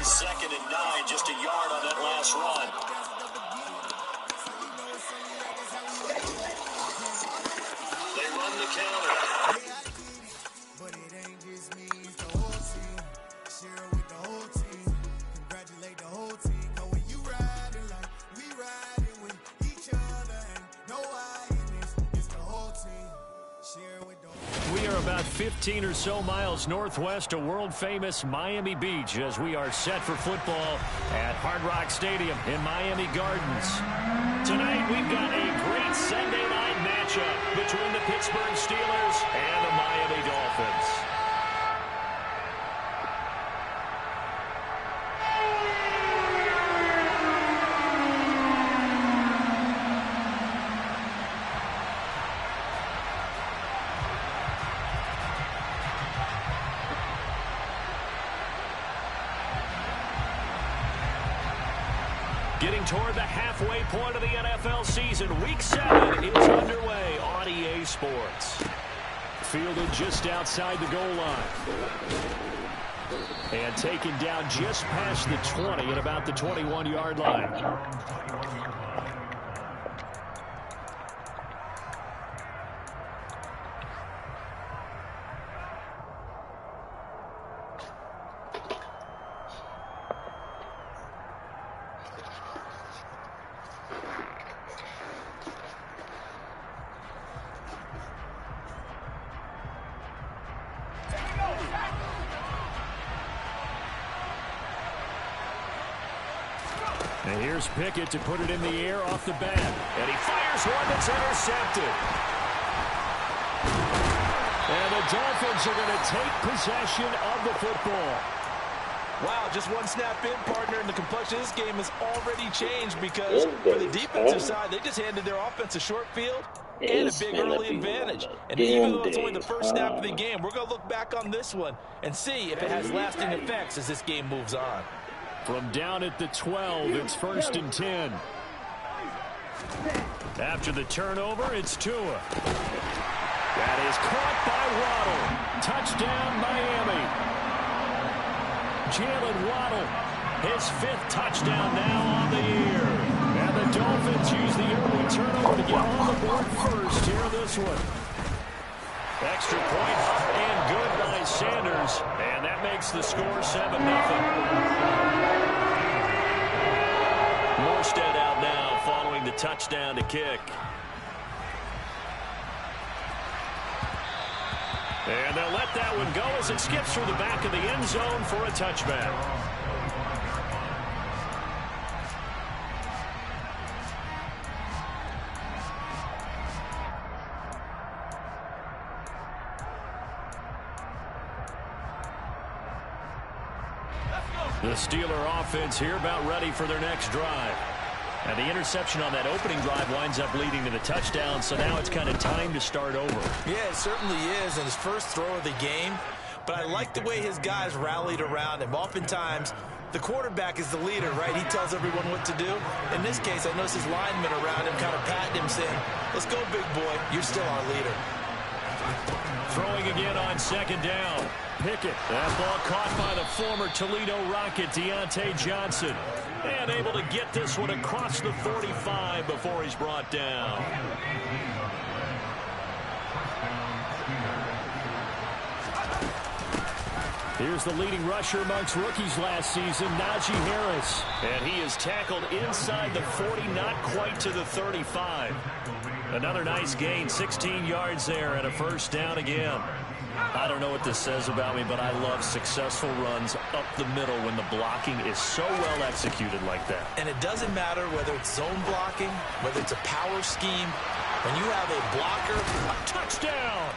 2nd and 9, just a yard on that last run. They run the counter. But it ain't just me, it's the whole team. Share it with the whole team. Congratulate the whole team. Cause when you riding like we riding with each other, ain't no hiding this. It's the whole team. Share it with the whole team. We are about 15 or so miles northwest of world-famous Miami Beach as we are set for football at Hard Rock Stadium in Miami Gardens. Tonight, we've got a great Sunday night matchup between the Pittsburgh Steelers and the Miami Dolphins. Getting toward the halfway point of the NFL season, Week 7 is underway on EA Sports. Fielded just outside the goal line. And taken down just past the 20 at about the 21-yard line. And here's Pickett to put it in the air off the bat. And he fires one that's intercepted. And the Dolphins are going to take possession of the football. Wow, just one snap in, partner, and the complexion of this game has already changed because for the defensive side, they just handed their offense a short field and a big early advantage. And even though it's only the first snap of the game, we're going to look back on this one and see if it has lasting effects as this game moves on. From down at the 12, it's 1st and 10. After the turnover, it's Tua. That is caught by Waddle. Touchdown, Miami. Jalen Waddle, his 5th touchdown now on the year. And the Dolphins use the early turnover to get on the board first here in this one. Extra point and good by Sanders. And that makes the score 7-0. Morstead out now following the touchdown to kick. And they'll let that one go as it skips through the back of the end zone for a touchback. The Steeler offense here about ready for their next drive. And the interception on that opening drive winds up leading to the touchdown, so now it's kind of time to start over. Yeah, it certainly is in his first throw of the game. But I like the way his guys rallied around him. Oftentimes, the quarterback is the leader, right? He tells everyone what to do. In this case, I noticed his linemen around him kind of patting him, saying, "Let's go, big boy. You're still our leader." Throwing again on 2nd down. Pickett. That ball caught by the former Toledo Rocket, Deontay Johnson. And able to get this one across the 45 before he's brought down. Here's the leading rusher amongst rookies last season, Najee Harris. And he is tackled inside the 40, not quite to the 35. Another nice gain, 16 yards there and a 1st down again. I don't know what this says about me, but I love successful runs up the middle when the blocking is so well executed like that. And it doesn't matter whether it's zone blocking, whether it's a power scheme. When you have a blocker, a touchdown!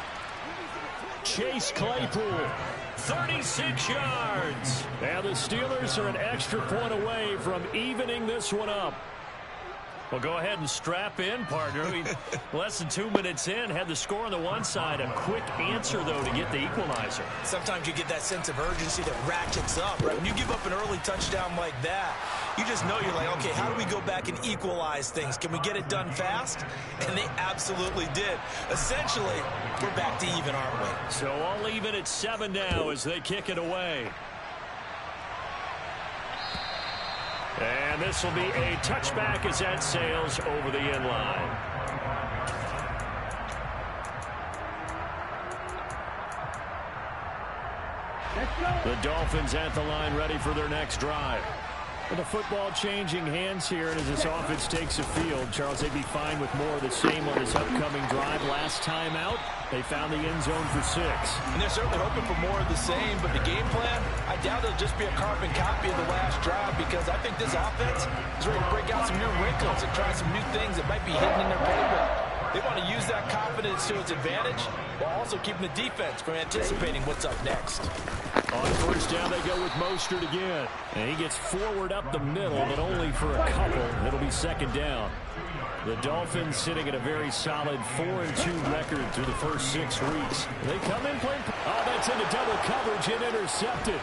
Chase Claypool, 36 yards. And the Steelers are an extra point away from evening this one up. Well, go ahead and strap in, partner. Less than 2 minutes in, had the score on the one side. A quick answer, though, to get the equalizer. Sometimes you get that sense of urgency that ratchets up, right? When you give up an early touchdown like that, you just know you're like, okay, how do we go back and equalize things? Can we get it done fast? And they absolutely did. Essentially, we're back to even, aren't we? So all even at 7 now as they kick it away. And this will be a touchback as that sails over the end line. The Dolphins at the line ready for their next drive. With the football changing hands here, and as this offense takes the field, Charles, they'd be fine with more of the same on this upcoming drive. Last time out, they found the end zone for 6. And they're certainly hoping for more of the same, but the game plan, I doubt it'll just be a carbon copy of the last drive, because I think this offense is ready to break out some new wrinkles and try some new things that might be hidden in their playbook. They want to use that confidence to its advantage while also keeping the defense from anticipating what's up next. On first down, they go with Mostert again. And he gets forward up the middle, but only for a couple. It'll be second down. The Dolphins sitting at a very solid 4-2 record through the first 6 weeks. They come in playing. Oh, that's into double coverage and intercepted.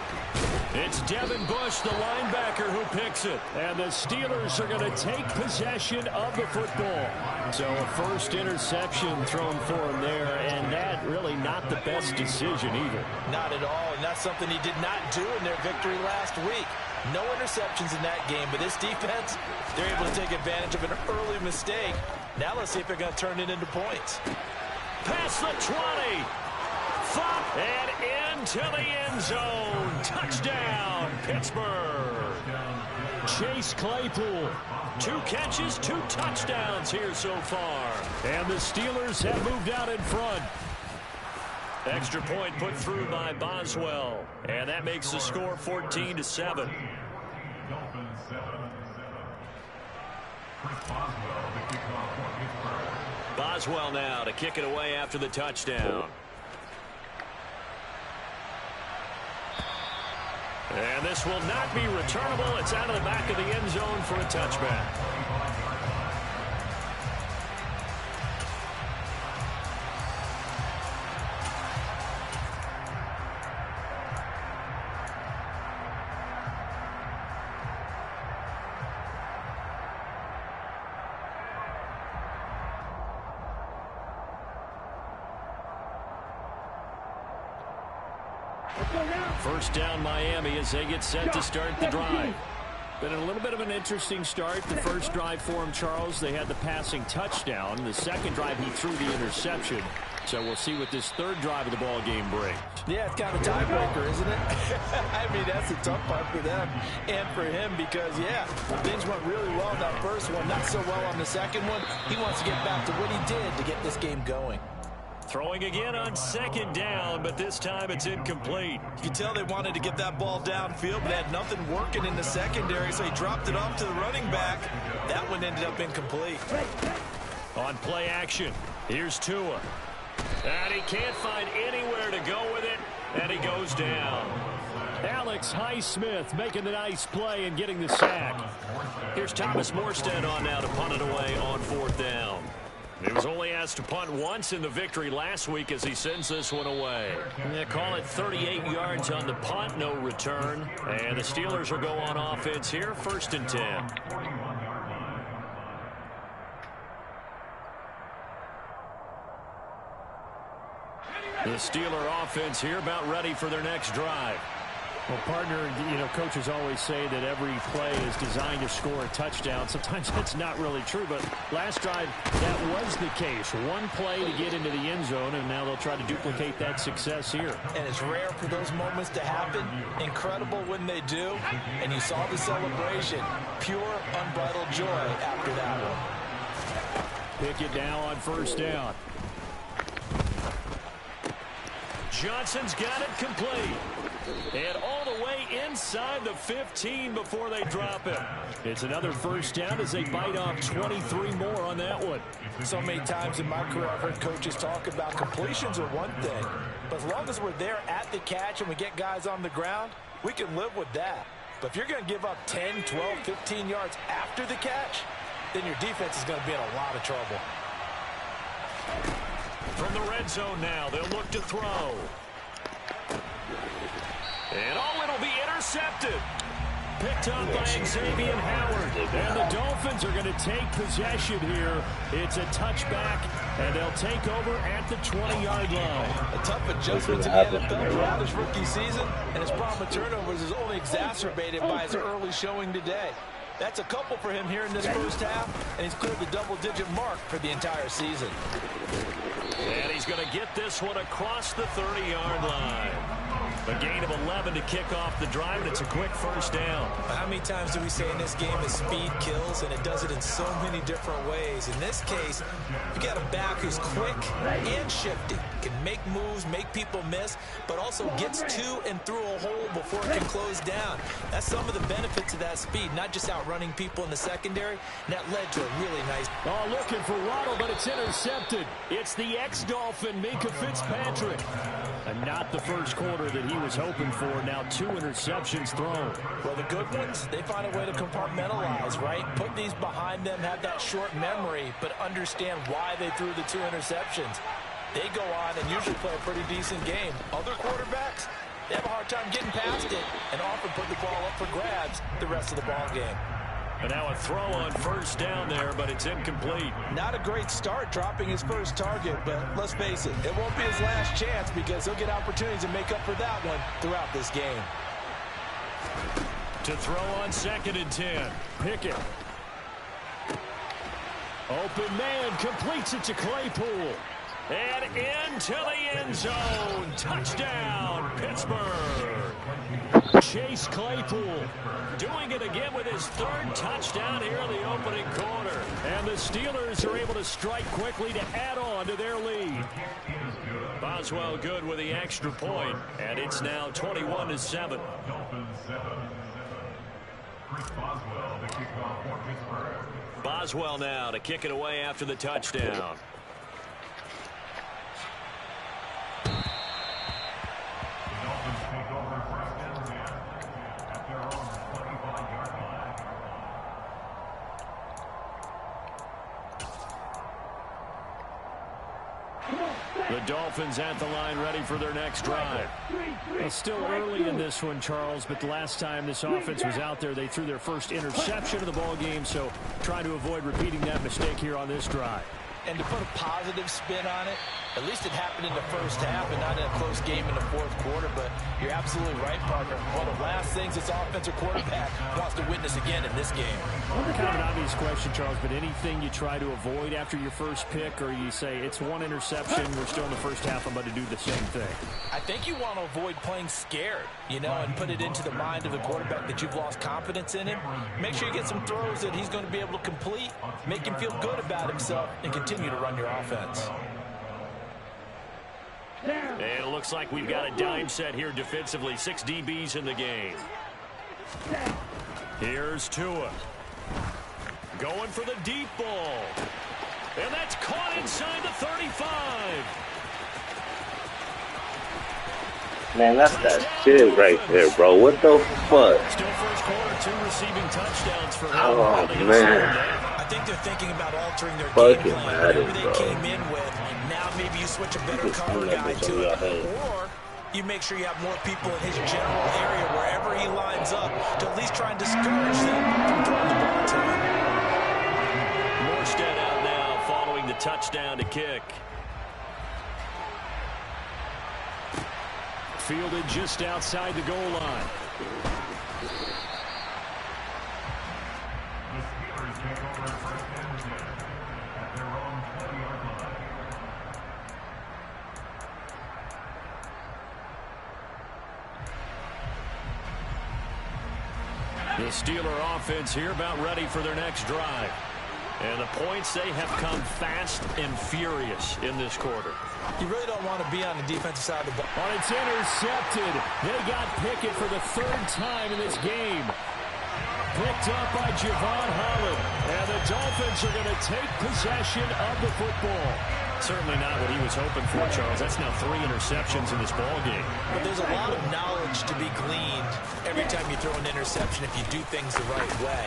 It's Devin Bush, the linebacker, who picks it. And the Steelers are going to take possession of the football. So a first interception thrown for him there, and that really not the best decision either. Not at all, and that's something he did not do in their victory last week. No interceptions in that game, but this defense, they're able to take advantage of an early mistake. Now let's see if they're going to turn it into points. Past the 20. Flop and into the end zone. Touchdown, Pittsburgh. Chase Claypool. 2 catches, 2 touchdowns here so far. And the Steelers have moved out in front. Extra point put through by Boswell. And that makes the score 14-7. Boswell now to kick it away after the touchdown. And this will not be returnable. It's out of the back of the end zone for a touchback. First down Miami as they get set to start the drive. Been a little bit of an interesting start. The first drive for him, Charles, they had the passing touchdown. The second drive, he threw the interception. So we'll see what this third drive of the ball game brings. Yeah, it's kind of a tiebreaker, isn't it? I mean, that's a tough part for them and for him because, yeah, things went really well in that first one, not so well on the second one. He wants to get back to what he did to get this game going. Throwing again on second down, but this time it's incomplete. You can tell they wanted to get that ball downfield, but had nothing working in the secondary, so he dropped it off to the running back. That one ended up incomplete. On play action, here's Tua. And he can't find anywhere to go with it, and he goes down. Alex Highsmith making the nice play and getting the sack. Here's Thomas Morstead on now to punt it away on fourth down. He was only asked to punt once in the victory last week as he sends this one away. They call it 38 yards on the punt, no return. And the Steelers will go on offense here, 1st and 10. The Steeler offense here about ready for their next drive. Well, partner, you know, coaches always say that every play is designed to score a touchdown. Sometimes that's not really true, but last drive, that was the case. One play to get into the end zone, and now they'll try to duplicate that success here. And it's rare for those moments to happen. Incredible when they do. And you saw the celebration. Pure, unbridled joy after that one. Pick it now on first down. Johnson's got it complete. And all the way inside the 15 before they drop it. It's another first down as they bite off 23 more on that one. So many times in my career I've heard coaches talk about completions are one thing. But as long as we're there at the catch and we get guys on the ground, we can live with that. But if you're going to give up 10, 12, 15 yards after the catch, then your defense is going to be in a lot of trouble. From the red zone now, they'll look to throw. And it'll be intercepted. Picked up by Xavier Howard. And the Dolphins are going to take possession here. It's a touchback, and they'll take over at the 20-yard line. A tough adjustment to the NFL throughout his rookie season, and his problem with turnovers is only exacerbated by his early showing today. That's a couple for him here in this first half, and he's cleared the double-digit mark for the entire season. And he's going to get this one across the 30-yard line. A gain of 11 to kick off the drive, and it's a quick first down. How many times do we say in this game that speed kills, and it does it in so many different ways? In this case, you got a back who's quick and shifty, can make moves, make people miss, but also gets to and through a hole before it can close down. That's some of the benefits of that speed, not just outrunning people in the secondary, and that led to a really nice... Oh, looking for Waddle, but it's intercepted. It's the ex-Dolphin, Minkah Fitzpatrick. And not the first quarter that he was hoping for. Now 2 interceptions thrown. Well, the good ones, they find a way to compartmentalize, right? Put these behind them, have that short memory, but understand why they threw the 2 interceptions. They go on and usually play a pretty decent game. Other quarterbacks, they have a hard time getting past it and often put the ball up for grabs the rest of the ball game. And now a throw on first down there, but it's incomplete. Not a great start dropping his first target, but let's face it, it won't be his last chance because he'll get opportunities to make up for that one throughout this game. To throw on 2nd and 10. Pickett. Open man, completes it to Claypool. And into the end zone. Touchdown, Pittsburgh. Chase Claypool doing it again with his 3rd touchdown here in the opening quarter. And the Steelers are able to strike quickly to add on to their lead. Boswell good with the extra point, and it's now 21-7. Boswell now to kick it away after the touchdown. The Dolphins at the line ready for their next drive. It's still early in this one, Charles, but the last time this offense was out there, they threw their first interception of the ball game, so trying to avoid repeating that mistake here on this drive. And to put a positive spin on it, at least it happened in the first half and not in a close game in the 4th quarter. But you're absolutely right, partner. One of the last things this offensive quarterback wants to witness again in this game. Kind of an obvious question, Charles, but anything you try to avoid after your first pick, or you say it's 1 interception, we're still in the first half, I'm about to do the same thing? I think you want to avoid playing scared, and put it into the mind of the quarterback that you've lost confidence in him. Make sure you get some throws that he's going to be able to complete, make him feel good about himself, and continue to run your offense. And it looks like we've got a dime set here defensively. 6 DBs in the game. Here's Tua. Going for the deep ball. And that's caught inside the 35. Man, that's that shit right there, bro. What the fuck? Still first quarter, 2 receiving touchdowns for him. Oh, man. I think they're thinking about altering their game plan. Whatever they came in with, now maybe you switch a better cover guy to it. Or you make sure you have more people in his general area wherever he lines up to at least try and discourage them from throwing the ball to him. Morstead out now following the touchdown to kick. Fielded just outside the goal line. The Steeler offense here about ready for their next drive. And the points, they have come fast and furious in this quarter. You really don't want to be on the defensive side of the ball. Oh, it's intercepted. They got Pickett for the 3rd time in this game. Picked up by Javon Holland. And the Dolphins are going to take possession of the football. Certainly not what he was hoping for, Charles. That's now 3 interceptions in this ball game. But there's a lot of knowledge to be gleaned every time you throw an interception if you do things the right way.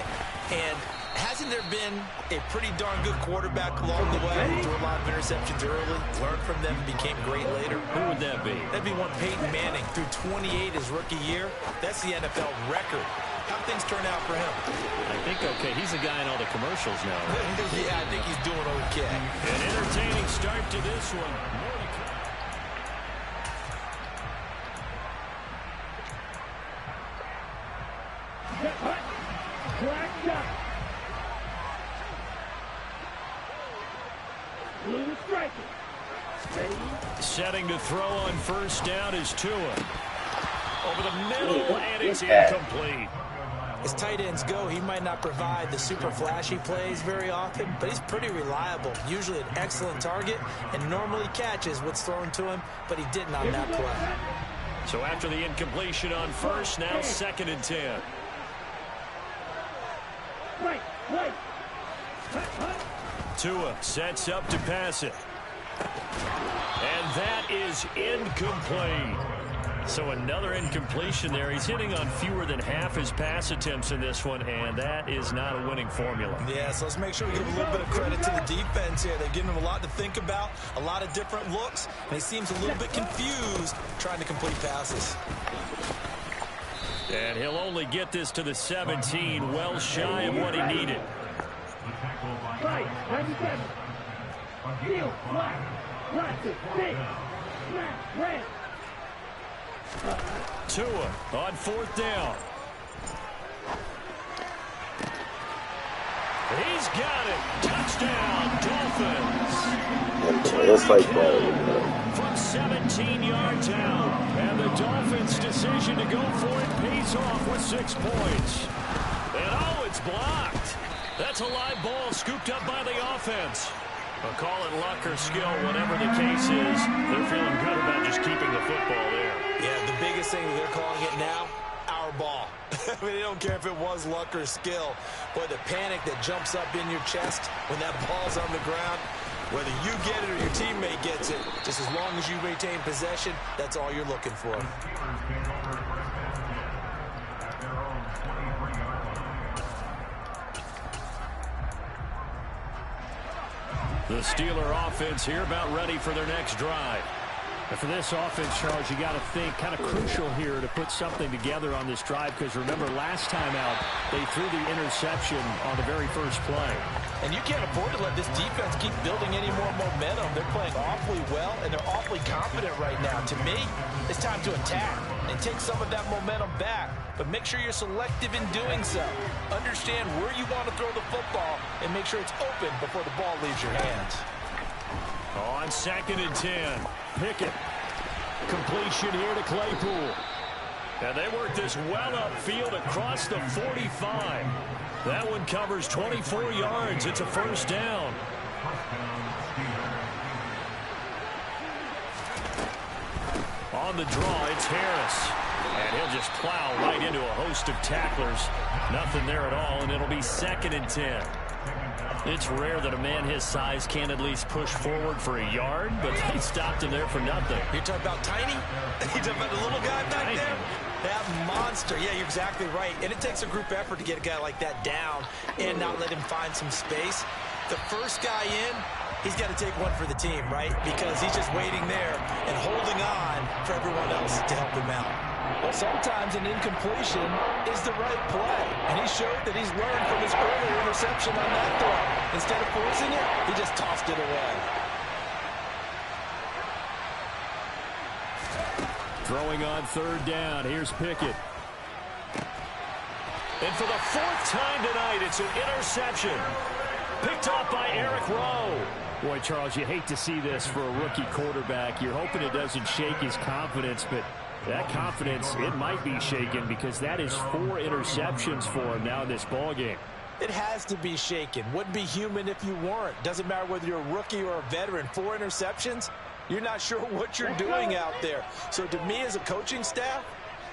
And hasn't there been a pretty darn good quarterback along the way who threw a lot of interceptions early, learned from them, and became great later? Who would that be? That'd be one Peyton Manning, threw 28 his rookie year. That's the NFL record. How things turn out for him? I think okay. He's the guy in all the commercials now. Yeah, I think he's doing okay. An entertaining start to this one. Setting to throw on first down is Tua. Over the middle, and it's incomplete. As tight ends go, he might not provide the super flashy plays very often, but he's pretty reliable. Usually an excellent target, and normally catches what's thrown to him, but he didn't on that play. So after the incompletion on first, now 2nd and 10. Tua sets up to pass it. And that is incomplete. So another incompletion there. He's hitting on fewer than half his pass attempts in this one, and that is not a winning formula. Yeah, so let's make sure we give a little bit of credit to the defense here. They've given him a lot to think about, a lot of different looks, and he seems a little bit confused trying to complete passes. And he'll only get this to the 17, well shy of what he needed. Tua on 4th down. He's got it. Touchdown, Dolphins. Just like that. From 17 yards out. And the Dolphins' decision to go for it pays off with 6 points. And oh, it's blocked. That's a live ball scooped up by the offense. I'll call it luck or skill, whatever the case is. They're feeling good about just keeping the football there. Yeah, the biggest thing that they're calling it now, our ball. I mean, they don't care if it was luck or skill. Boy, the panic that jumps up in your chest when that ball's on the ground, whether you get it or your teammate gets it, just as long as you retain possession, that's all you're looking for. The Steeler offense here about ready for their next drive. And for this offense, Charles, you got to think kind of crucial here to put something together on this drive, because remember last time out they threw the interception on the very first play. And you can't afford to let this defense keep building any more momentum. They're playing awfully well, and they're awfully confident right now. To me, it's time to attack and take some of that momentum back. But make sure you're selective in doing so. Understand where you want to throw the football and make sure it's open before the ball leaves your hands. On 2nd and 10, Pickett. Completion here to Claypool. And they work this well upfield across the 45. That one covers 24 yards. It's a first down. On the draw, it's Harris. And he'll just plow right into a host of tacklers. Nothing there at all, and it'll be 2nd and 10. It's rare that a man his size can't at least push forward for a yard, but they stopped him there for nothing. You're talking about tiny? You're talking about the little guy back there? That monster. Yeah, you're exactly right. And it takes a group effort to get a guy like that down and not let him find some space. The first guy in, he's got to take one for the team, right? Because he's just waiting there and holding on for everyone else to help him out. Well, sometimes an incompletion is the right play. And he showed that he's learned from his earlier interception on that throw. Instead of forcing it, he just tossed it away. Throwing on 3rd down, here's Pickett. And for the 4th time tonight, it's an interception. Picked off by Eric Rowe. Boy, Charles, you hate to see this for a rookie quarterback. You're hoping it doesn't shake his confidence, but that confidence, it might be shaken, because that is 4 interceptions for him now in this ballgame. It has to be shaken. Wouldn't be human if you weren't. Doesn't matter whether you're a rookie or a veteran. 4 interceptions, you're not sure what you're doing out there. So to me as a coaching staff,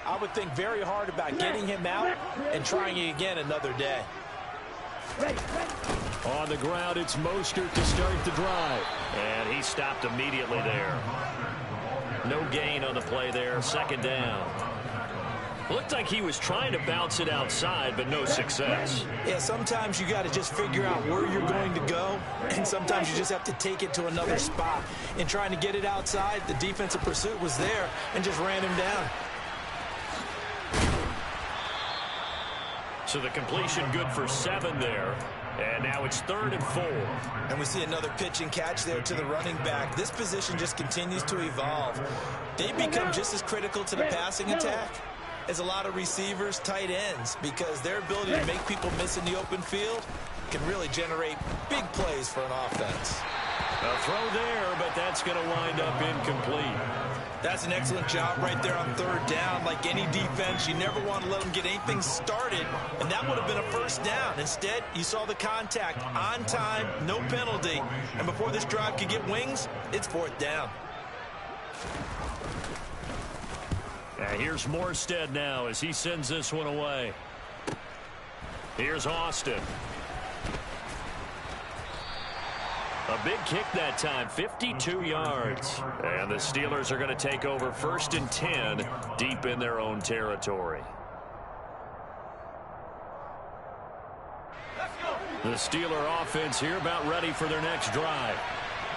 I would think very hard about getting him out and trying it again another day. On the ground, it's Mostert to start the drive. And he stopped immediately there. No gain on the play there, 2nd down. Looked like he was trying to bounce it outside, but no success. Yeah, sometimes you got to just figure out where you're going to go, and sometimes you just have to take it to another spot. In trying to get it outside, the defensive pursuit was there and just ran him down. So the completion good for 7 there. And now it's 3rd and 4. And we see another pitch and catch there to the running back. This position just continues to evolve. They become just as critical to the passing attack as a lot of receivers, tight ends, because their ability to make people miss in the open field can really generate big plays for an offense. A throw there, but that's going to wind up incomplete. That's an excellent job right there on third down. Like any defense, you never want to let them get anything started, and that would have been a first down. Instead, you saw the contact on time, no penalty, and before this drive could get wings, it's fourth down. Here's Morstead now as he sends this one away. Here's Austin. A big kick that time, 52 yards. And the Steelers are going to take over 1st and 10 deep in their own territory. The Steeler offense here about ready for their next drive.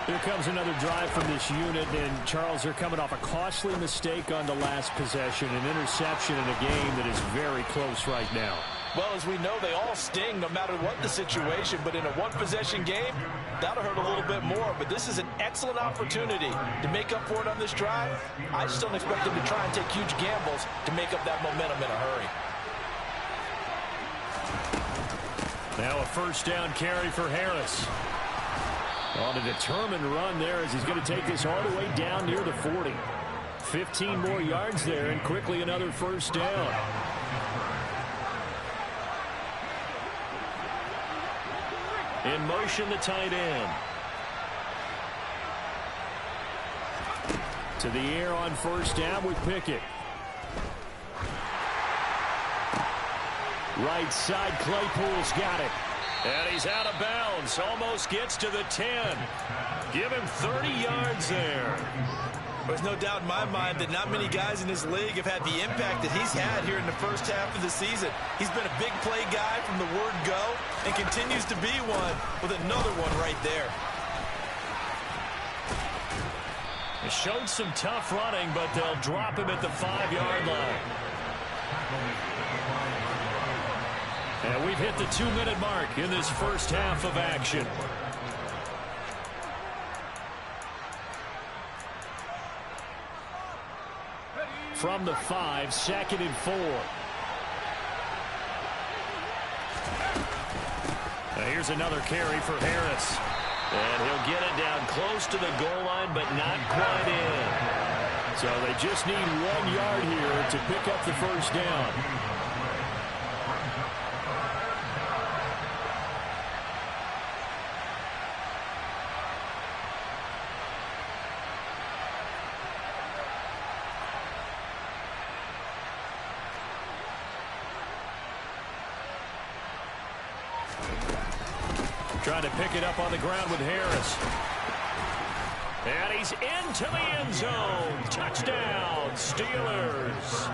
Here comes another drive from this unit, and Charles, they're coming off a costly mistake on the last possession, an interception in a game that is very close right now. Well, as we know, they all sting no matter what the situation, but in a one-possession game, that'll hurt a little bit more. But this is an excellent opportunity to make up for it on this drive. I just don't expect them to try and take huge gambles to make up that momentum in a hurry. Now a first down carry for Harris. On a determined run there as he's going to take this all the way down near the 40. 15 more yards there, and quickly another first down. In motion, the tight end. To the air on first down with Pickett. Right side, Claypool's got it. And he's out of bounds. Almost gets to the 10. Give him 30 yards there. There's no doubt in my mind that not many guys in this league have had the impact that he's had here in the first half of the season. He's been a big play guy from the word go and continues to be one with another one right there. He showed some tough running, but they'll drop him at the 5-yard line. And we've hit the 2-minute mark in this first half of action. From the 5, 2nd and 4. Now here's another carry for Harris. And he'll get it down close to the goal line, but not quite in. So they just need 1 yard here to pick up the first down. Trying to pick it up on the ground with Harris. And he's into the end zone. Touchdown, Steelers.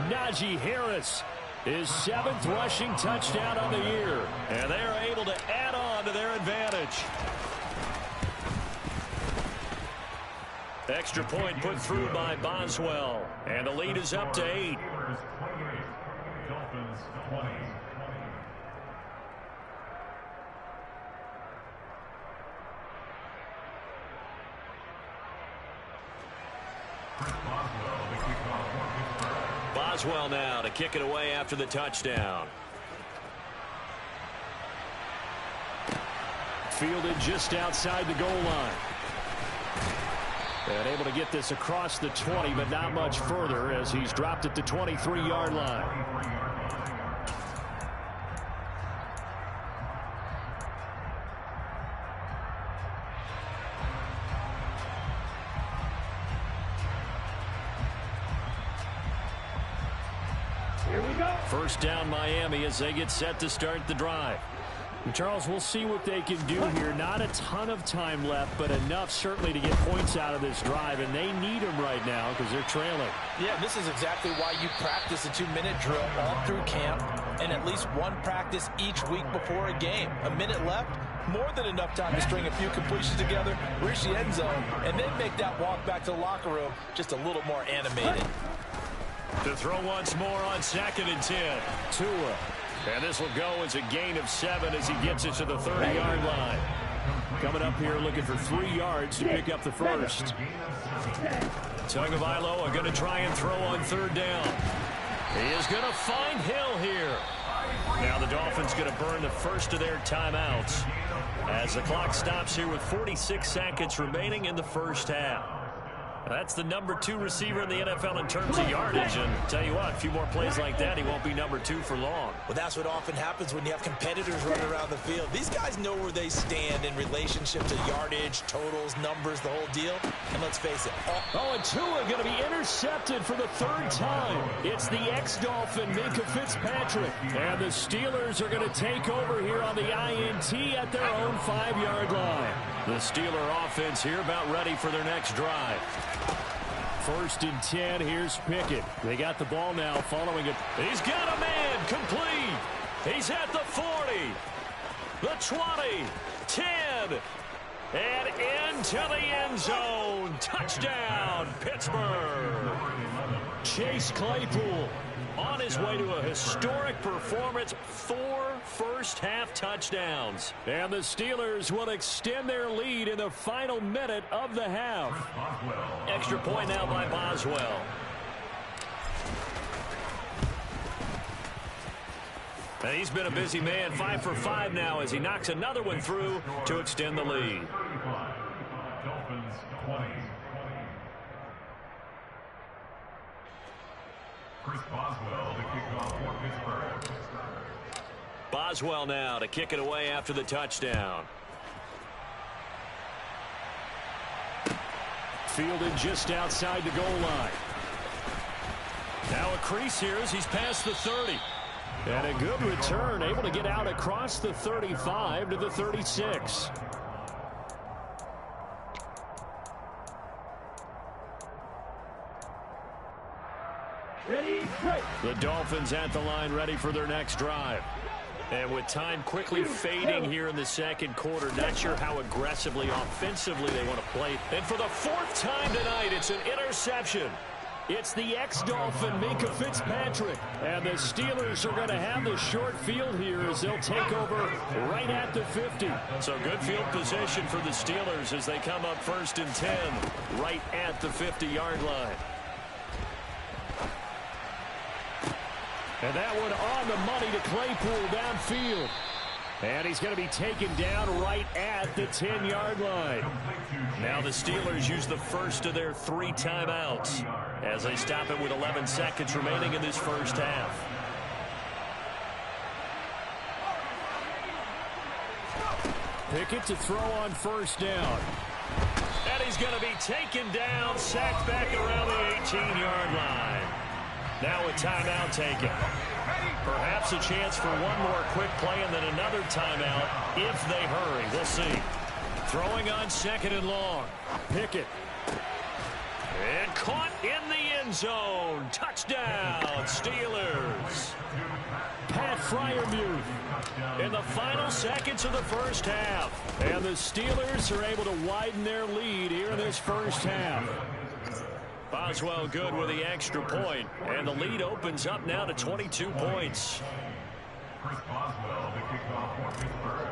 Najee Harris, his 7th rushing touchdown on the year. And they're able to add on to their advantage. Extra point put through by Boswell. And the lead is up to 8. Dolphins 20. Boswell now to kick it away after the touchdown. Fielded just outside the goal line. And able to get this across the 20, but not much further as he's dropped at the 23-yard line. First down Miami as they get set to start the drive. And Charles, we'll see what they can do here. Not a ton of time left, but enough certainly to get points out of this drive, and they need them right now because they're trailing. Yeah, this is exactly why you practice a 2-minute drill all through camp and at least one practice each week before a game. A minute left, more than enough time to string a few completions together, reach the end zone, and then make that walk back to the locker room just a little more animated. To throw once more on 2nd and 10. Tua. And this will go as a gain of 7 as he gets it to the 30-yard line. Coming up here looking for 3 yards to pick up the first. Tagovailoa going to try and throw on 3rd down. He is going to find Hill here. Now the Dolphins going to burn the first of their timeouts as the clock stops here with 46 seconds remaining in the first half. That's the number 2 receiver in the NFL in terms of yardage. And tell you what, a few more plays like that, he won't be number 2 for long. Well, that's what often happens when you have competitors running around the field. These guys know where they stand in relationship to yardage, totals, numbers, the whole deal. And let's face it. And Tua going to be intercepted for the 3rd time. It's the ex-Dolphin, Minkah Fitzpatrick. And the Steelers are going to take over here on the INT at their own 5-yard line. The Steeler offense here about ready for their next drive. 1st and 10, here's Pickett. They got the ball now following it. He's got a man complete. He's at the 40, the 20, 10, and into the end zone. Touchdown, Pittsburgh. Chase Claypool on his way to a historic performance, 4 first-half touchdowns. And the Steelers will extend their lead in the final minute of the half. Extra point now by Boswell. And he's been a busy man, 5 for 5 now as he knocks another one through to extend the lead. Dolphins 20. Chris Boswell to kick off for Pittsburgh. Boswell now to kick it away after the touchdown. Fielded just outside the goal line. Now a crease here as he's past the 30. And a good return, able to get out across the 35 to the 36. The Dolphins at the line ready for their next drive. And with time quickly fading here in the second quarter, not sure how aggressively, offensively they want to play. And for the 4th time tonight, it's an interception. It's the ex-Dolphin, Minkah Fitzpatrick. And the Steelers are going to have the short field here as they'll take over right at the 50. So good field position for the Steelers as they come up 1st and 10 right at the 50-yard line. And that one on the money to Claypool downfield. And he's going to be taken down right at the 10-yard line. Now the Steelers use the first of their 3 timeouts as they stop it with 11 seconds remaining in this first half. Pickett to throw on 1st down. And he's going to be taken down, sacked back around the 18-yard line. Now a timeout taken. Perhaps a chance for one more quick play and then another timeout if they hurry. We'll see. Throwing on 2nd and long. Pickett. And caught in the end zone. Touchdown, Steelers. Pat Freiermuth in the final seconds of the first half. And the Steelers are able to widen their lead here in this first half. Boswell good with the extra point, and the lead opens up now to 22 points. Chris Boswell to kick off for Pittsburgh.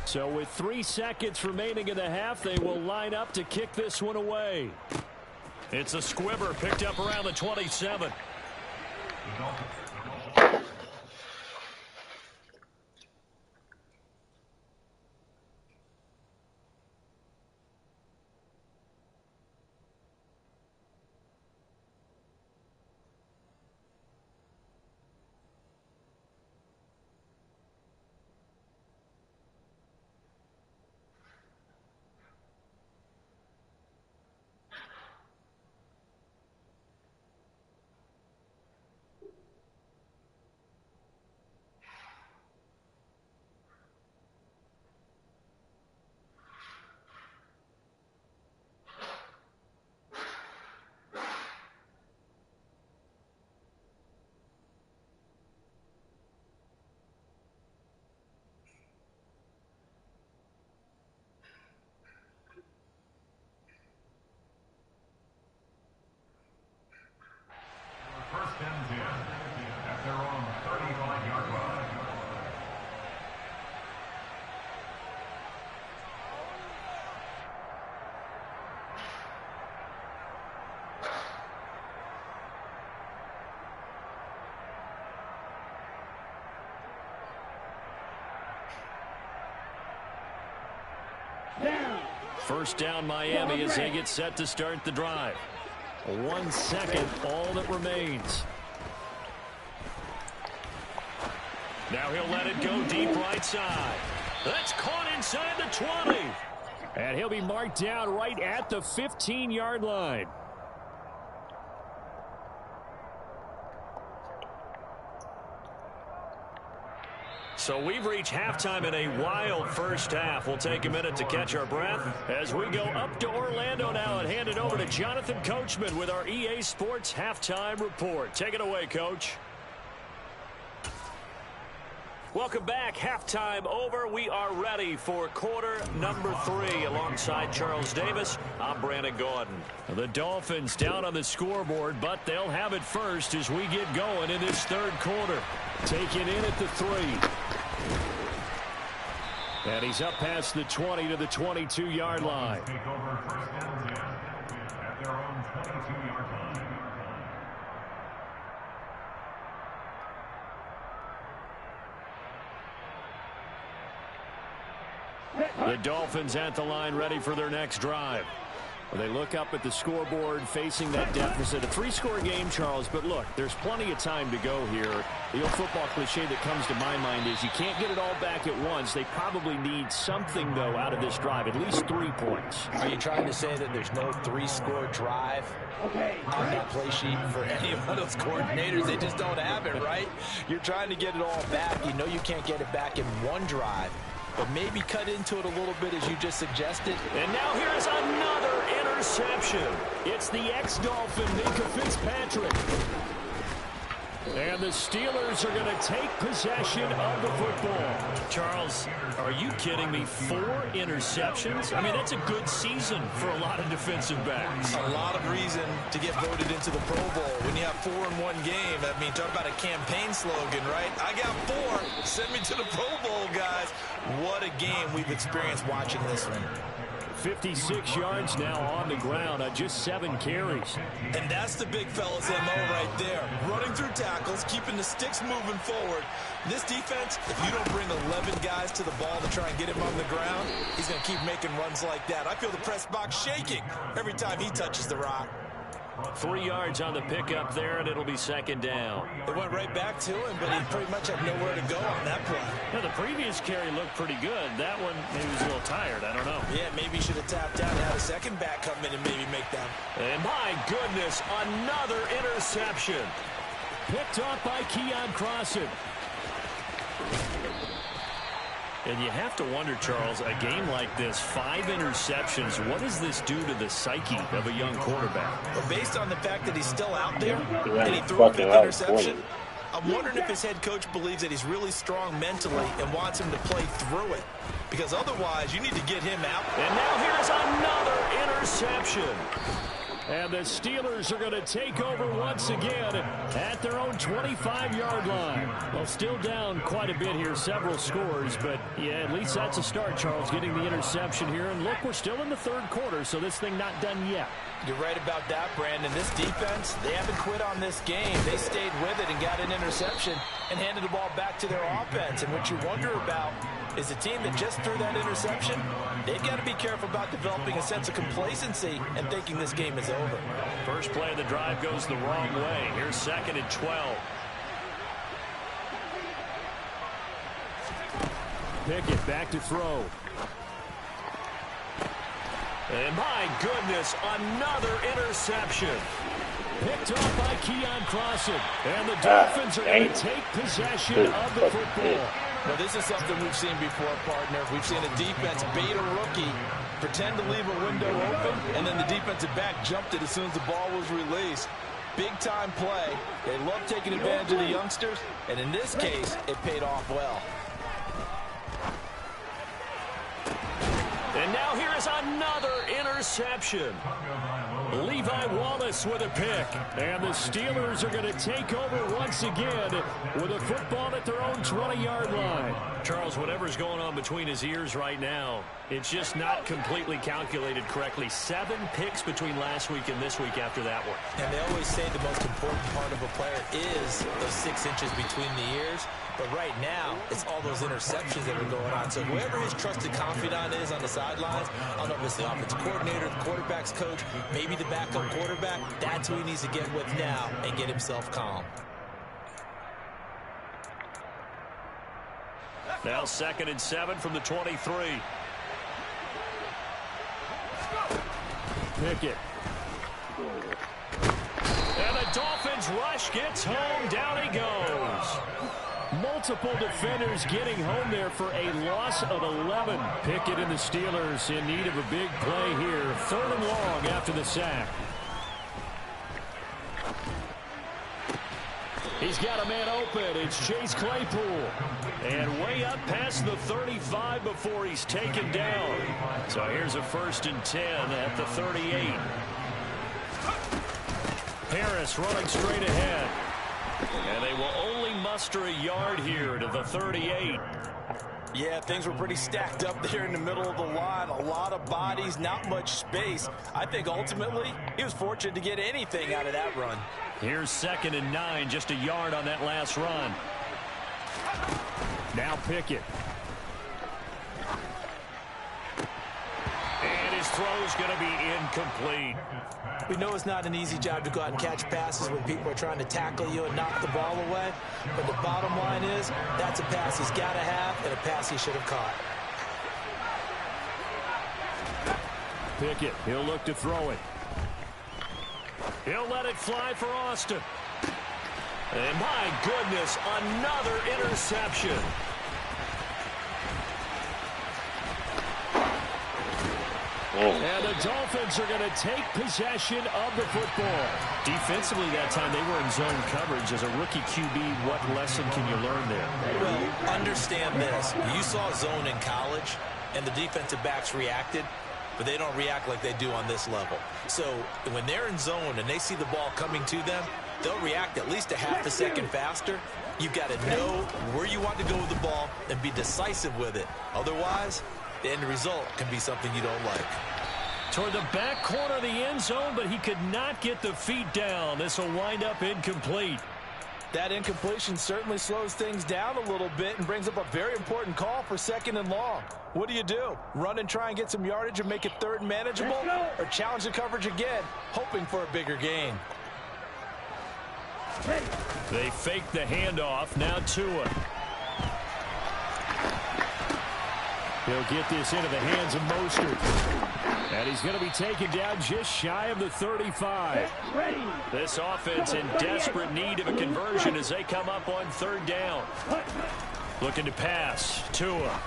So with 3 seconds remaining in the half, they will line up to kick this one away. It's a squibber picked up around the 27. First and 10 at their own 35-yard line. First down Miami as they get set to start the drive. 1 second, all that remains. Now he'll let it go deep right side. That's caught inside the 20. And he'll be marked down right at the 15-yard line. So we've reached halftime in a wild first half. We'll take a minute to catch our breath as we go up to Orlando now and hand it over to Jonathan Coachman with our EA Sports Halftime Report. Take it away, Coach. Welcome back. Halftime over. We are ready for quarter number 3. Alongside Charles Davis, I'm Brandon Gordon. The Dolphins down on the scoreboard, but they'll have it first as we get going in this third quarter. Taken in at the 3. And he's up past the 20 to the 22-yard line. Take over first down at their own 22-yard line. The Dolphins at the line ready for their next drive. Well, they look up at the scoreboard facing that deficit. A 3-score game, Charles, but look, there's plenty of time to go here. The old football cliche that comes to my mind is you can't get it all back at once. They probably need something, though, out of this drive, at least 3 points. Are you trying to say that there's no 3-score drive on that play sheet for any one of those coordinators? They just don't have it, right? You're trying to get it all back. You know you can't get it back in one drive, but maybe cut into it a little bit as you just suggested. And now here's another interception. It's the ex-Dolphin, Minka Fitzpatrick. And the Steelers are going to take possession of the football. Charles, are you kidding me? 4 interceptions? I mean, that's a good season for a lot of defensive backs. A lot of reason to get voted into the Pro Bowl. When you have 4 in one game, I mean, talk about a campaign slogan, right? I got 4. Send me to the Pro Bowl, guys. What a game we've experienced watching this one. 56 yards now on the ground on just 7 carries. And that's the big fella's MO right there. Running through tackles, keeping the sticks moving forward. This defense, if you don't bring 11 guys to the ball to try and get him on the ground, he's going to keep making runs like that. I feel the press box shaking every time he touches the rock. 3 yards on the pickup there, and it'll be second down. It went right back to him, but he pretty much had nowhere to go on that play. Now, the previous carry looked pretty good. That one, maybe he was a little tired. I don't know. Yeah, maybe he should have tapped out and had a second back come in and maybe make them. And my goodness, another interception. Picked off by Keon Crossan. And you have to wonder, Charles, a game like this, 5 interceptions, what does this do to the psyche of a young quarterback? Well, based on the fact that he's still out there and he threw a 5th interception, I'm wondering if his head coach believes that he's really strong mentally and wants him to play through it. Because otherwise, you need to get him out. And now here's another interception. And the Steelers are going to take over once again at their own 25-yard line. Well, still down quite a bit here, several scores, but yeah, at least that's a start, Charles, getting the interception here. And look, we're still in the third quarter, so this thing not done yet. You're right about that, Brandon. This defense, they haven't quit on this game. They stayed with it and got an interception and handed the ball back to their offense. And what you wonder about is a team that just threw that interception, they've got to be careful about developing a sense of complacency and thinking this game is over. First play of the drive goes the wrong way. Here's 2nd and 12. Pickett back to throw. And my goodness, another interception. Picked off by Keon Crossan. And the Dolphins are going to take possession of the football. Well, this is something we've seen before, partner. We've seen a defense bait a rookie, pretend to leave a window open, and then the defensive back jumped it as soon as the ball was released. Big-time play. They love taking advantage of the youngsters, and in this case, it paid off well. And now here is another interception. Levi Wallace with a pick. And the Steelers are going to take over once again with a football at their own 20-yard line. Charles, whatever's going on between his ears right now, it's just not completely calculated correctly. 7 picks between last week and this week after that one. And they always say the most important part of a player is those 6 inches between the ears. But right now, it's all those interceptions that are going on. So whoever his trusted confidant is on the sidelines, I don't know if it's the offensive coordinator, the quarterback's coach, maybe the backup quarterback, that's who he needs to get with now and get himself calm. Now 2nd and 7 from the 23. Pickett. And the Dolphins rush gets home. Down he goes. Multiple defenders getting home there for a loss of 11. Pickett and the Steelers in need of a big play here. 3rd and long after the sack. He's got a man open. It's Chase Claypool. And way up past the 35 before he's taken down. So here's a 1st and 10 at the 38. Harris running straight ahead. And they will only muster a yard here to the 38. Yeah, things were pretty stacked up there in the middle of the line. A lot of bodies, not much space. I think ultimately he was fortunate to get anything out of that run. Here's 2nd and 9, just a yard on that last run. Now Pickett. And his throw's going to be incomplete. We know it's not an easy job to go out and catch passes when people are trying to tackle you and knock the ball away. But the bottom line is, that's a pass he's got to have and a pass he should have caught. Pickett, he'll look to throw it. He'll let it fly for Austin. And my goodness, another interception. And the Dolphins are going to take possession of the football. Defensively that time, they were in zone coverage. As a rookie QB, what lesson can you learn there? Well, understand this. You saw zone in college, and the defensive backs reacted, but they don't react like they do on this level. So when they're in zone and they see the ball coming to them, they'll react at least a half a second faster. You've got to know where you want to go with the ball and be decisive with it. Otherwise, the end result can be something you don't like. Toward the back corner of the end zone, but he could not get the feet down. This will wind up incomplete. That incompletion certainly slows things down a little bit and brings up a very important call for 2nd and long. What do? Run and try and get some yardage and make it 3rd and manageable? Or challenge the coverage again, hoping for a bigger gain? They fake the handoff. Now Tua. He'll get this into the hands of Mostert. And he's going to be taken down just shy of the 35. This offense in desperate need of a conversion as they come up on 3rd down. Looking to pass. Tua.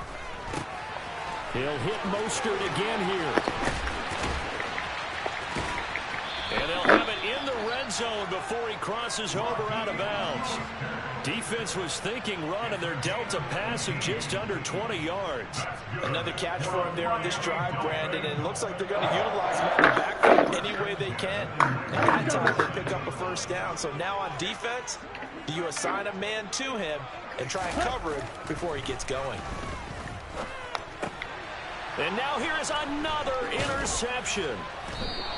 He'll hit Mostert again here. And they'll have it in the red zone before he crosses over out of bounds. Defense was thinking run, and they're dealt a pass of just under 20 yards. Another catch for him there on this drive, Brandon, and it looks like they're going to utilize him in the backfield any way they can. And that time they pick up a 1st down. So now on defense, do you assign a man to him and try and cover him before he gets going? And now here is another interception.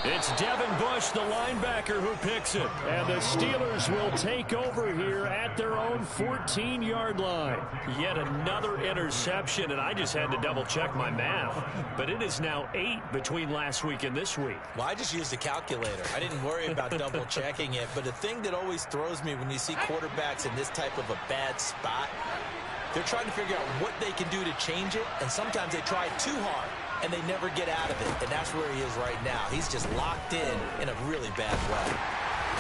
It's Devin Bush, the linebacker, who picks it. And the Steelers will take over here at their own 14-yard line. Yet another interception, and I just had to double-check my math. But it is now 8 between last week and this week. Well, I just used a calculator. I didn't worry about double-checking it. But the thing that always throws me when you see quarterbacks in this type of a bad spot, they're trying to figure out what they can do to change it, and sometimes they try too hard, and they never get out of it, and that's where he is right now. He's just locked in a really bad way.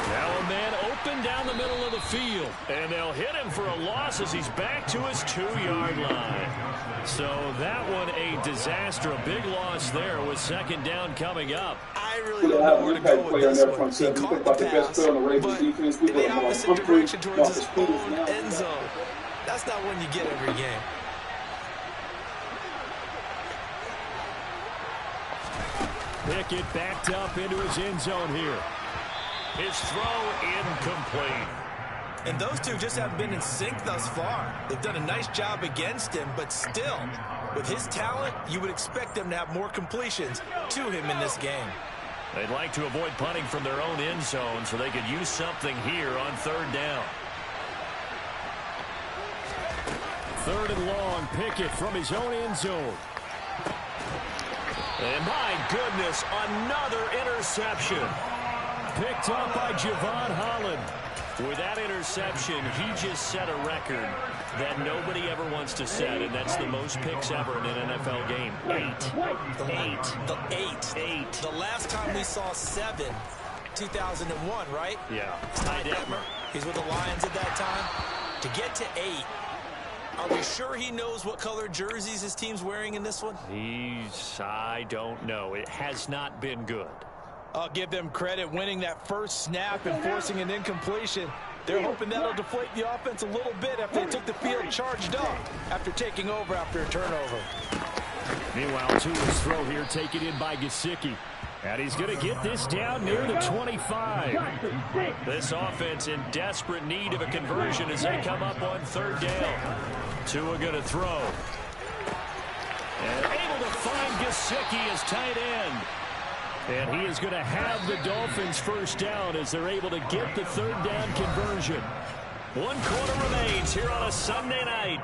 Now a man open down the middle of the field, and they'll hit him for a loss as he's back to his 2-yard line. So that one a disaster, a big loss there with 2nd down coming up. I really don't know where to go with this one. He caught the pass, but in the opposite direction towards his own end zone. That's not one you get every game. Pickett backed up into his end zone here. His throw incomplete. And those two just haven't been in sync thus far. They've done a nice job against him, but still, with his talent, you would expect them to have more completions to him in this game. They'd like to avoid punting from their own end zone so they could use something here on third down. Third and long, Pickett from his own end zone. And my goodness, another interception. Picked up by Javon Holland. With that interception, he just set a record that nobody ever wants to set, and that's the most picks ever in an NFL game. Eight. The last time we saw 7, 2001, right? Yeah. Ty Detmer. He's with the Lions at that time. To get to 8, are we sure he knows what color jerseys his team's wearing in this one? I don't know. It has not been good. I'll give them credit winning that first snap and forcing an incompletion. They're hoping that'll deflate the offense a little bit after they took the field charged up after taking over after a turnover. Meanwhile, Tua's throw here taken in by Gesicki. And he's going to get this down near the 25. This offense in desperate need of a conversion as they come up on third down. Tua going to throw. And able to find Gesicki as tight end. And he is going to have the Dolphins first down as they're able to get the third down conversion. 1 quarter remains here on a Sunday night.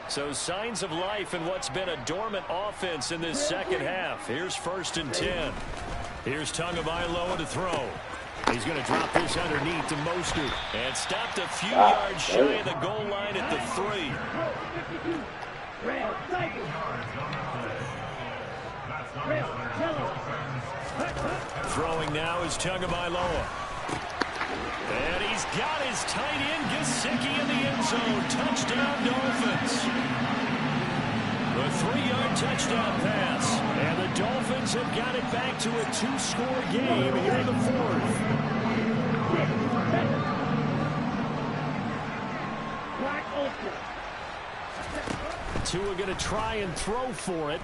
So signs of life in what's been a dormant offense in this second half. Here's 1st and 10. Here's Tagovailoa to throw. He's going to drop this underneath to Mostert. And stopped a few yards shy of the goal line at the 3. Throwing now is Tagovailoa. And he's got his tight end Gesicki in the end zone. Touchdown Dolphins. A 3-yard touchdown pass. And the Dolphins have got it back to a 2-score game here in the 4th. Tua going to try and throw for it.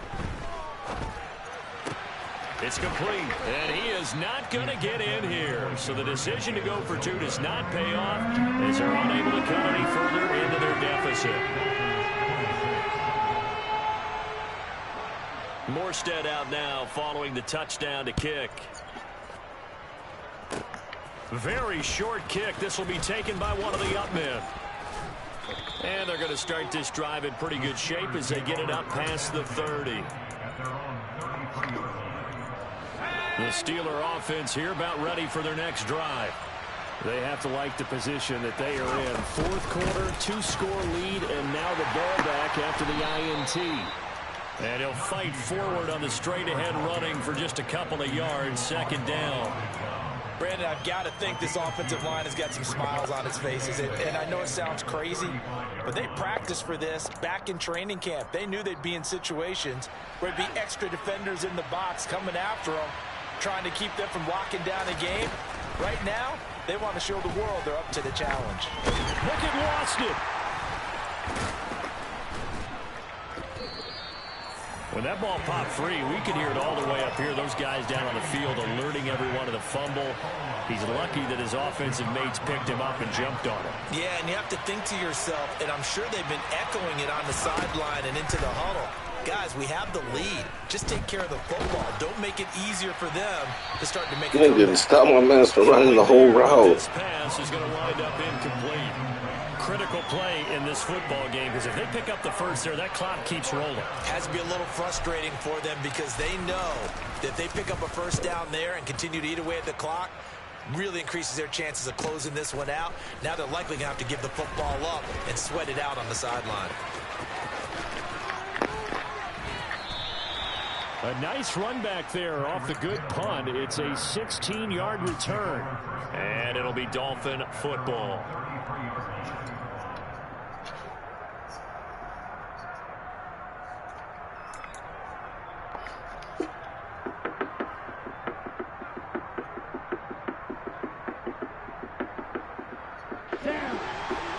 It's complete, and he is not going to get in here. So the decision to go for 2 does not pay off as they're unable to cut any further into their deficit. Morstead out now following the touchdown to kick. Very short kick. This will be taken by one of the up men. And they're going to start this drive in pretty good shape as they get it up past the 30. The Steeler offense here about ready for their next drive. They have to like the position that they are in. 4th quarter, 2-score lead, and now the ball back after the INT. And he'll fight forward on the straight-ahead running for just a couple of yards. 2nd down. Brandon, I've got to think this offensive line has got some smiles on its faces. And I know it sounds crazy, but they practiced for this back in training camp. They knew they'd be in situations where there'd be extra defenders in the box coming after them, trying to keep them from locking down a game. Right now, they want to show the world they're up to the challenge. Pickett lost it. When that ball popped free, we could hear it all the way up here. Those guys down on the field alerting everyone of the fumble. He's lucky that his offensive mates picked him up and jumped on him. Yeah, and you have to think to yourself, and I'm sure they've been echoing it on the sideline and into the huddle. Guys, we have the lead. Just take care of the football. Don't make it easier for them to start to make it. You didn't stop my man from running the whole route. This pass is going to wind up incomplete. Critical play in this football game because if they pick up the first there, that clock keeps rolling. Has to be a little frustrating for them because they know that if they pick up a first down there and continue to eat away at the clock, really increases their chances of closing this one out. Now they're likely going to have to give the football up and sweat it out on the sideline. A nice run back there off the good punt. It's a 16-yard return. And it'll be Dolphin football.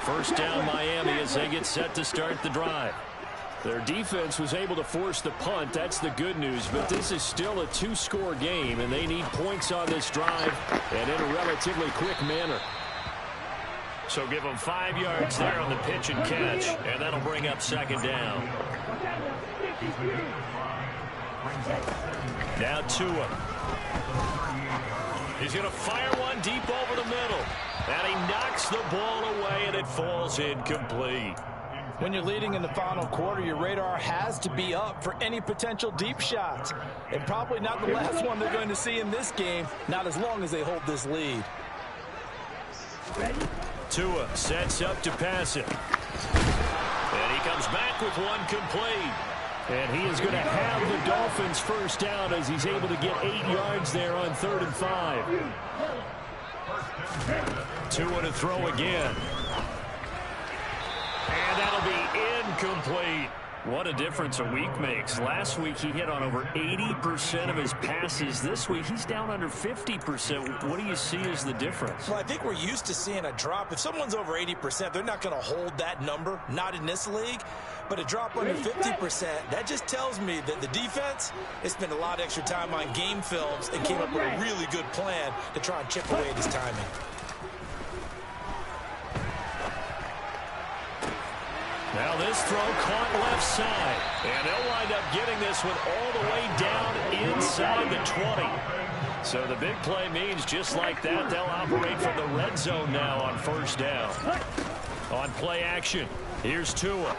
First down Miami as they get set to start the drive. Their defense was able to force the punt. That's the good news. But this is still a two-score game, and they need points on this drive and in a relatively quick manner. So give them 5 yards there on the pitch and catch, and that'll bring up second down. Now Tua. He's going to fire one deep over the middle. And he knocks the ball away, and it falls incomplete. When you're leading in the final quarter, your radar has to be up for any potential deep shots. And probably not the last one they're going to see in this game, not as long as they hold this lead. Tua sets up to pass it. And he comes back with one complete. And he is going to have the Dolphins first down as he's able to get 8 yards there on 3rd and 5. Tua to throw again. And that'll be incomplete. What a difference a week makes. Last week he hit on over 80% of his passes. This week he's down under 50%. What do you see as the difference? Well, I think we're used to seeing a drop. If someone's over 80%, they're not going to hold that number, not in this league. But a drop under 50%, that just tells me that the defense has spent a lot of extra time on game films and came up with a really good plan to try and chip away at his timing. Now this throw caught left side. And they'll wind up getting this one all the way down inside the 20. So the big play means just like that, they'll operate from the red zone now on first down. On play action, here's Tua.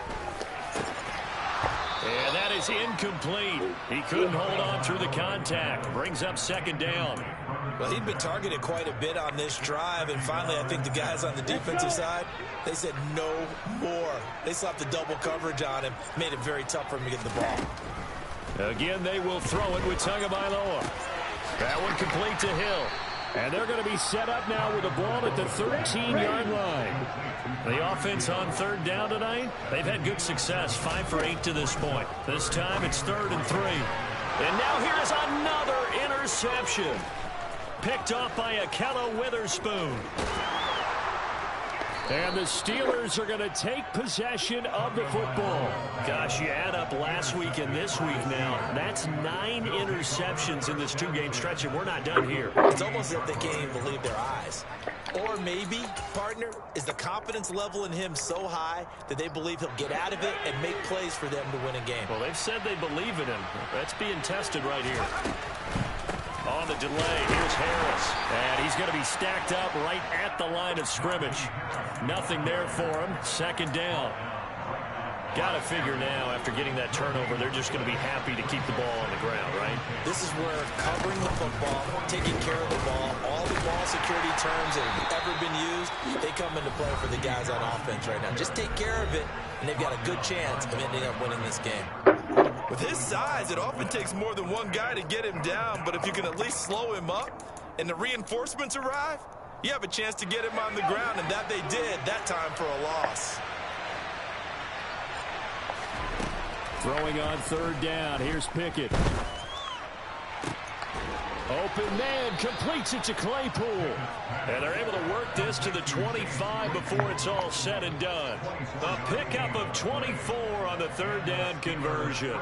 And that is incomplete. He couldn't hold on through the contact. Brings up second down. Well, he'd been targeted quite a bit on this drive, and finally I think the guys on the defensive side, they said no more. They slapped the double coverage on him, made it very tough for him to get the ball. Again, they will throw it with Tagovailoa. That one complete to Hill. And they're going to be set up now with the ball at the 13-yard line. The offense on third down tonight, they've had good success, 5 for 8 to this point. This time it's 3rd and 3. And now here's another interception. Picked off by Akello Witherspoon. And the Steelers are going to take possession of the football. Gosh, you add up last week and this week now. That's 9 interceptions in this 2-game stretch, and we're not done here. It's almost as if they can't even believe their eyes. Or maybe, partner, is the confidence level in him so high that they believe he'll get out of it and make plays for them to win a game. Well, they've said they believe in him. That's being tested right here. On the delay, here's Harris. And he's going to be stacked up right at the line of scrimmage. Nothing there for him. Second down. Got to figure now, after getting that turnover, they're just going to be happy to keep the ball on the ground, right? This is where covering the football, taking care of the ball, all the ball security terms that have ever been used, they come into play for the guys on offense right now. Just take care of it, and they've got a good chance of ending up winning this game. With his size, it often takes more than one guy to get him down, but if you can at least slow him up and the reinforcements arrive, you have a chance to get him on the ground, and that they did that time for a loss. Throwing on third down. Here's Pickett. Open man, completes it to Claypool. And they're able to work this to the 25 before it's all said and done. A pickup of 24 on the third down conversion.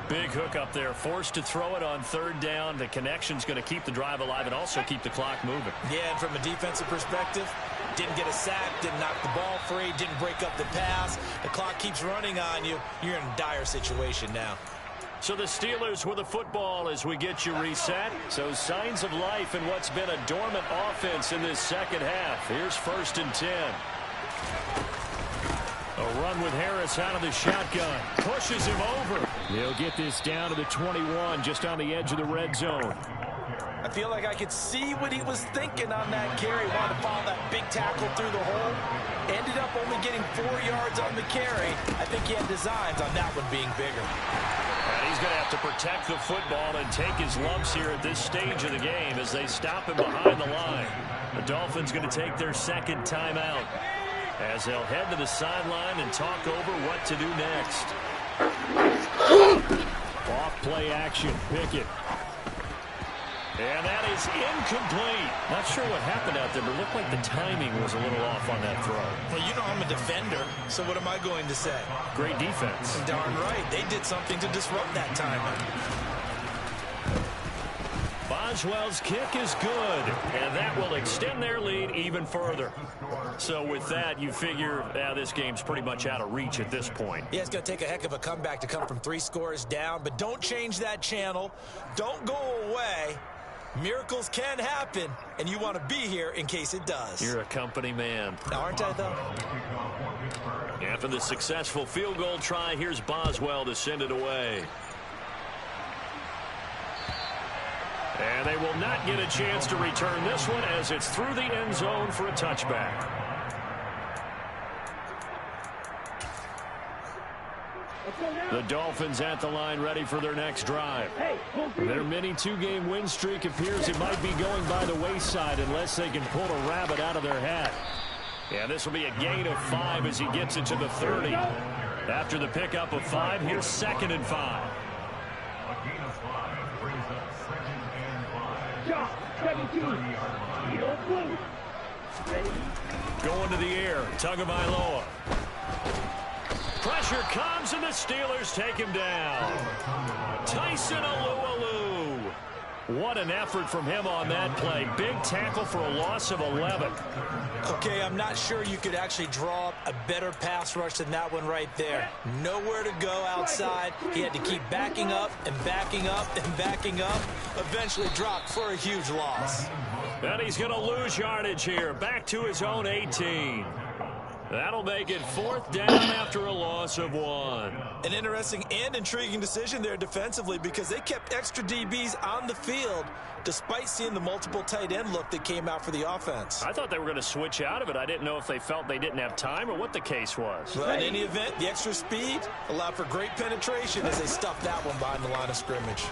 Big hook up there, forced to throw it on third down. The connection's going to keep the drive alive and also keep the clock moving. Yeah, and from a defensive perspective, didn't get a sack, didn't knock the ball free, didn't break up the pass. The clock keeps running on you. You're in a dire situation now. So the Steelers with the football as we get you reset. So signs of life in what's been a dormant offense in this second half. Here's 1st and 10. A run with Harris out of the shotgun. Pushes him over. He'll get this down to the 21, just on the edge of the red zone. I feel like I could see what he was thinking on that carry. Wanted to follow that big tackle through the hole. Ended up only getting 4 yards on the carry. I think he had designs on that one being bigger. And he's going to have to protect the football and take his lumps here at this stage of the game as they stop him behind the line. The Dolphins going to take their second timeout as they'll head to the sideline and talk over what to do next. Off play action, Pickett. And that is incomplete. Not sure what happened out there, but it looked like the timing was a little off on that throw. Well, you know I'm a defender, so what am I going to say? Great defense. Darn right. They did something to disrupt that timing. Boswell's kick is good, and that will extend their lead even further. So with that, you figure this game's pretty much out of reach at this point. Yeah, it's going to take a heck of a comeback to come from 3 scores down, but don't change that channel. Don't go away. Miracles can happen, and you want to be here in case it does. You're a company man. Aren't I, though? After the successful field goal try, here's Boswell to send it away. And they will not get a chance to return this one as it's through the end zone for a touchback. The Dolphins at the line ready for their next drive. Their mini 2-game win streak appears it might be going by the wayside unless they can pull a rabbit out of their hat. Yeah, this will be a gain of 5 as he gets it to the 30. After the pickup of 5, here's 2nd and 5. A gain of 5 brings up 2nd and 5. Going to the air, Tagovailoa. Pressure comes, and the Steelers take him down. Tyson Alualu. What an effort from him on that play. Big tackle for a loss of 11. Okay, I'm not sure you could actually draw up a better pass rush than that one right there. Nowhere to go outside. He had to keep backing up and backing up and backing up. Eventually dropped for a huge loss. And he's going to lose yardage here. Back to his own 18. That'll make it 4th down after a loss of 1. An interesting and intriguing decision there defensively because they kept extra DBs on the field despite seeing the multiple tight end look that came out for the offense. I thought they were going to switch out of it. I didn't know if they felt they didn't have time or what the case was. Well, in any event, the extra speed allowed for great penetration as they stuffed that one behind the line of scrimmage.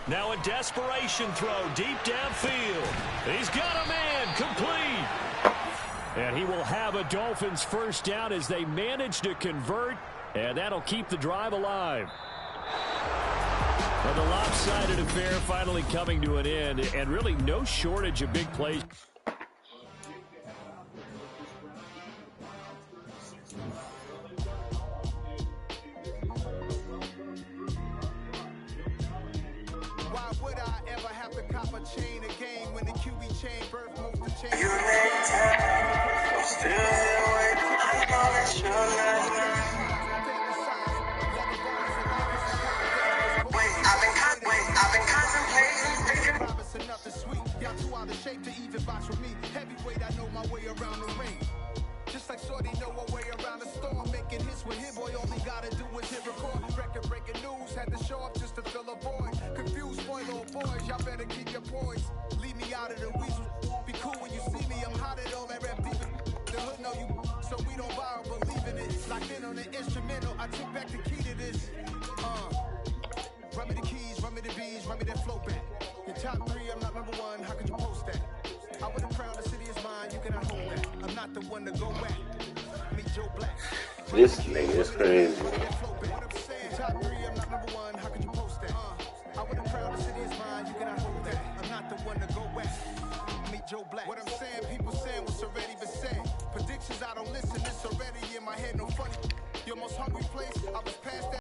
Now a desperation throw deep downfield. He's got a man, complete. And he will have a Dolphins first down as they manage to convert, and that'll keep the drive alive. Well, the lopsided affair finally coming to an end, and really no shortage of big plays. Why would I ever have to cop a chain again when the QB chain birth most of change? You made time, I'm still waiting. I know that you're lying. I've been contemplating. Robinson up the sweet. Y'all too out of shape to even box with me. Heavyweight, I know my way around the ring. Just like Shorty know her way around the storm. Making hits with hit boy, all he gotta do is hit record. Record breaking news, had to show up just to fill a void. Confused boy, little boys, y'all better keep your poise. Leave me out of the weasel. Be cool when you see me, I'm hot at all that rap deep. The hood know you, so we don't borrow, believe in it. Locked in on the instrumental, I took back the key to this. Run me the keys, run me the bees, run me that flow back. Your top 3, I'm not number 1, how could you post that? I would have crowned the city is mine, you cannot hold that. I'm not the one to go back. Meet Joe Black. This nigga is crazy. Top 3, I'm not number 1, how could you post that? I would have crowned the city is mine, you cannot hold that. I'm not the one to go back. Meet Joe Black. What I'm saying, people saying what's already been said. Predictions, I don't listen, it's already in my head, no funny. Your most hungry place, I was past that.